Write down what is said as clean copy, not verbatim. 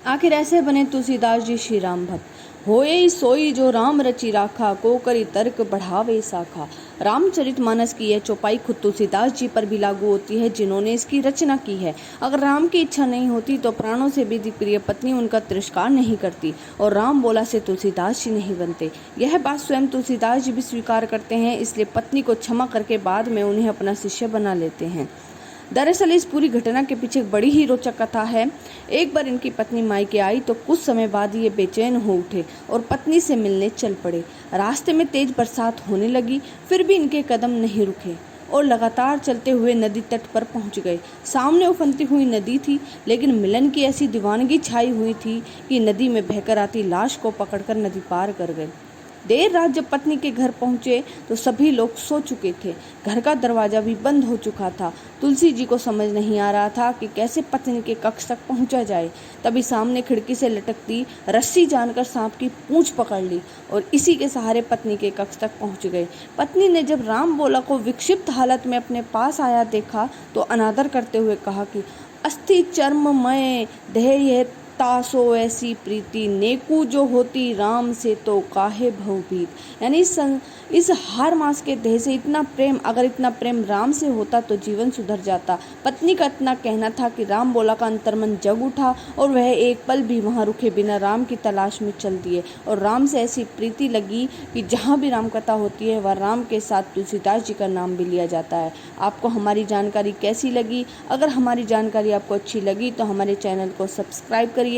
आखिर ऐसे बने तुलसीदास जी श्री राम भक्त। होए सोई जो राम रचि राखा, को करी तर्क बढ़ावे साखा। रामचरितमानस की यह चौपाई खुद तुलसीदास जी पर भी लागू होती है, जिन्होंने इसकी रचना की है। अगर राम की इच्छा नहीं होती तो प्राणों से भी प्रिय पत्नी उनका तिरस्कार नहीं करती और राम बोला से तुलसीदास जी नहीं बनते। यह बात स्वयं तुलसीदास जी भी स्वीकार करते हैं, इसलिए पत्नी को क्षमा करके बाद में उन्हें अपना शिष्य बना लेते हैं। दरअसल इस पूरी घटना के पीछे एक बड़ी ही रोचक कथा है। एक बार इनकी पत्नी मायके आई तो कुछ समय बाद ये बेचैन हो उठे और पत्नी से मिलने चल पड़े। रास्ते में तेज बरसात होने लगी, फिर भी इनके कदम नहीं रुके और लगातार चलते हुए नदी तट पर पहुंच गए। सामने उफनती हुई नदी थी, लेकिन मिलन की ऐसी दीवानगी छाई हुई थी कि नदी में बहकर आती लाश को पकड़कर नदी पार कर गए। देर रात जब पत्नी के घर पहुंचे तो सभी लोग सो चुके थे। घर का दरवाजा भी बंद हो चुका था। तुलसी जी को समझ नहीं आ रहा था कि कैसे पत्नी के कक्ष तक पहुंचा जाए। तभी सामने खिड़की से लटकती रस्सी जानकर सांप की पूंछ पकड़ ली और इसी के सहारे पत्नी के कक्ष तक पहुंच गए। पत्नी ने जब राम बोला को विक्षिप्त हालत में अपने पास आया देखा तो अनादर करते हुए कहा कि अस्थि चर्ममय देह तासो ऐसी प्रीति, नेकू जो होती राम से तो काहे भवभीत। यानी इस हार मास के देह से इतना प्रेम, अगर इतना प्रेम राम से होता तो जीवन सुधर जाता। पत्नी का इतना कहना था कि राम बोला का अंतर्मन जग उठा और वह एक पल भी वहां रुके बिना राम की तलाश में चल दिए और राम से ऐसी प्रीति लगी कि जहाँ भी राम कथा होती है वह राम के साथ तुलसीदास जी का नाम भी लिया जाता है। आपको हमारी जानकारी कैसी लगी? अगर हमारी जानकारी आपको अच्छी लगी तो हमारे चैनल को सब्सक्राइब करिए,